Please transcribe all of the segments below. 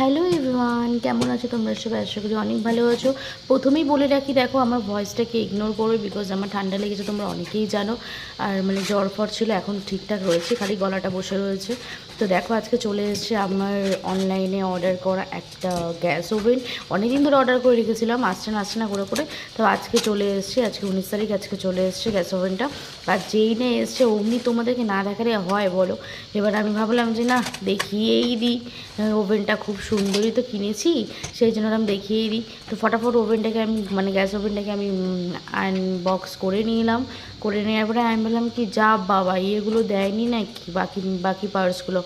Hello everyone, কেমন আছো তোমরা সবাই? আশা করি অনেক ভালো আছো। প্রথমেই বলে রাখি, দেখো আমার ভয়েসটাকে ইগনোর করবে, বিকজ আমার ঠান্ডা লেগেছে, তোমরা অনেকেই জানো। আর মানে জ্বর ফর ছিল, এখন ঠিকঠাক রয়েছে, খালি গলাটা বসে রয়েছে। তো দেখো আজকে চলে এসেছে আমার অনলাইনে অর্ডার করা একটা গ্যাস ওভেন। অনেকদিন ধরে অর্ডার করে রেখেছিলাম, আসছে না করে করে। তো আজকে চলে এসেছে, আজকে 19 তারিখ, আজকে চলে এসেছে গ্যাস ওভেনটা। আর যেই না এসছে অমনি তোমাদেরকে না দেখালে হয় বলো? এবার আমি ভাবলাম যে না, দেখিয়েই দিই। ওভেনটা খুব সুন্দরই তো কিনেছি, সেই জন্য আমি দেখিয়েই দিই। তো ফটাফট ওভেনটাকে আমি মানে গ্যাস ওভেনটাকে আমি আনবক্স করে নিলাম। করে নেওয়ার পরে আমি বললাম কি, যা বাবা, এগুলো দেয়নি নাকি বাকি বাকি পার্টসগুলো?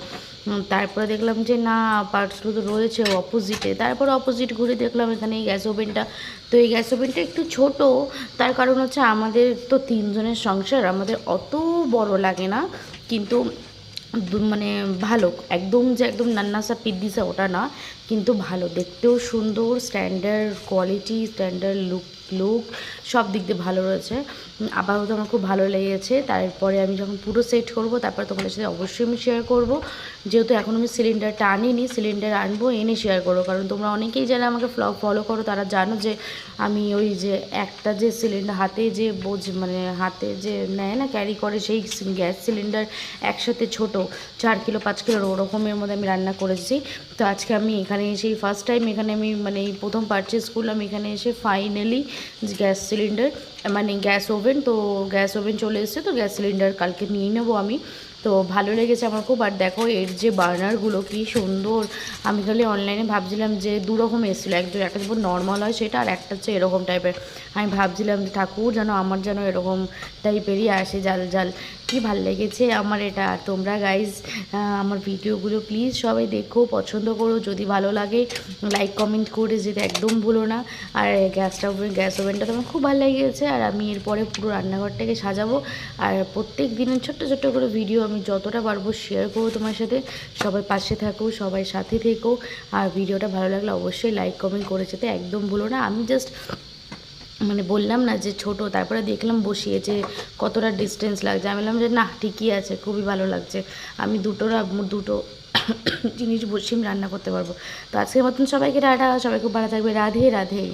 তারপরে দেখলাম যে না, পার্টসগুলো তো রয়েছে অপোজিটে। তারপরে অপোজিট ঘুরে দেখলাম এখানে এই গ্যাস ওভেনটা। তো এই গ্যাস ওভেনটা একটু ছোট, তার কারণ হচ্ছে আমাদের তো 3 জনের সংসার, আমাদের অত বড় লাগে না, কিন্তু মানে ভালো, একদম যে একদম নান্নাসা পিদ্দিসা ওটা না, কিন্তু ভালো, দেখতেও সুন্দর, স্ট্যান্ডার্ড কোয়ালিটি, স্ট্যান্ডার্ড লুক সব দিক দিয়ে ভালো রয়েছে। আপাতত আমার খুব ভালো লেগেছে। তারপরে আমি যখন পুরো সেট করব তারপরে তোমাদের সাথে অবশ্যই আমি শেয়ার করব। যেহেতু এখন আমি সিলিন্ডারটা আনিনি, সিলিন্ডার আনবো, এনে শেয়ার করবো। কারণ তোমরা অনেকেই যারা আমাকে ফলো করো তারা জানো যে আমি ওই যে একটা যে সিলিন্ডার হাতে যে মানে হাতে যে নেয় না, ক্যারি করে, সেই গ্যাস সিলিন্ডার একসাথে ছোট 4 কিলো 5 কিলোর ওরকমের মধ্যে আমি রান্না করেছি। তো আজকে আমি এখানে এসেই ফার্স্ট টাইম, এখানে আমি মানে এই প্রথম পারচেস করলাম এখানে এসে ফাইনালি গ্যাস সিলিন্ডার, মানে গ্যাস ওভেন। তো গ্যাস ওভেন চলে এসেছে, তো গ্যাস সিলিন্ডার কালকে নিয়ে নেবো আমি। তো ভালো লেগেছে আমার খুব। আর দেখো এর যে বার্নারগুলো কী সুন্দর। আমি খালি অনলাইনে ভাবছিলাম যে দুরকম এসেছিলো, একটা যেমন নর্মাল হয় সেটা, আর একটা হচ্ছে এরকম টাইপের। আমি ভাবছিলাম যে ঠাকুর যেন আমার যেন এরকম টাইপেরই আসে, জাল জাল। কি ভাল লেগেছে আমার এটা। আর তোমরা গাইজ আমার ভিডিওগুলো প্লিজ সবাই দেখো, পছন্দ করো, যদি ভালো লাগে লাইক কমেন্ট করে যেতে একদম ভুলো না। আর গ্যাস ওভেনটা তো আমার খুব ভালো লেগেছে। আর আমি এরপরে পুরো রান্নাঘরটাকে সাজাবো, আর প্রত্যেক দিনের ছোট্ট ছোট্ট করে ভিডিও আমি যতটা পারবো শেয়ার করবো তোমার সাথে। সবাই পাশে থাকো, সবাই সাথে থেকো। আর ভিডিওটা ভালো লাগলে অবশ্যই লাইক কমেন্ট করে যেতে একদম ভুলো না। আমি জাস্ট মানে বললাম না যে ছোট, তারপরে দেখলাম বসিয়ে যে কতটা ডিস্টেন্স লাগছে, আমি বললাম যে না ঠিকই আছে, খুবই ভালো লাগছে। আমি দুটো জিনিস বসিয়ে আমি রান্না করতে পারবো। তো আজকের মতন সবাইকে টাটা, সবাই খুব ভালো থাকবে, রাধে রাধে।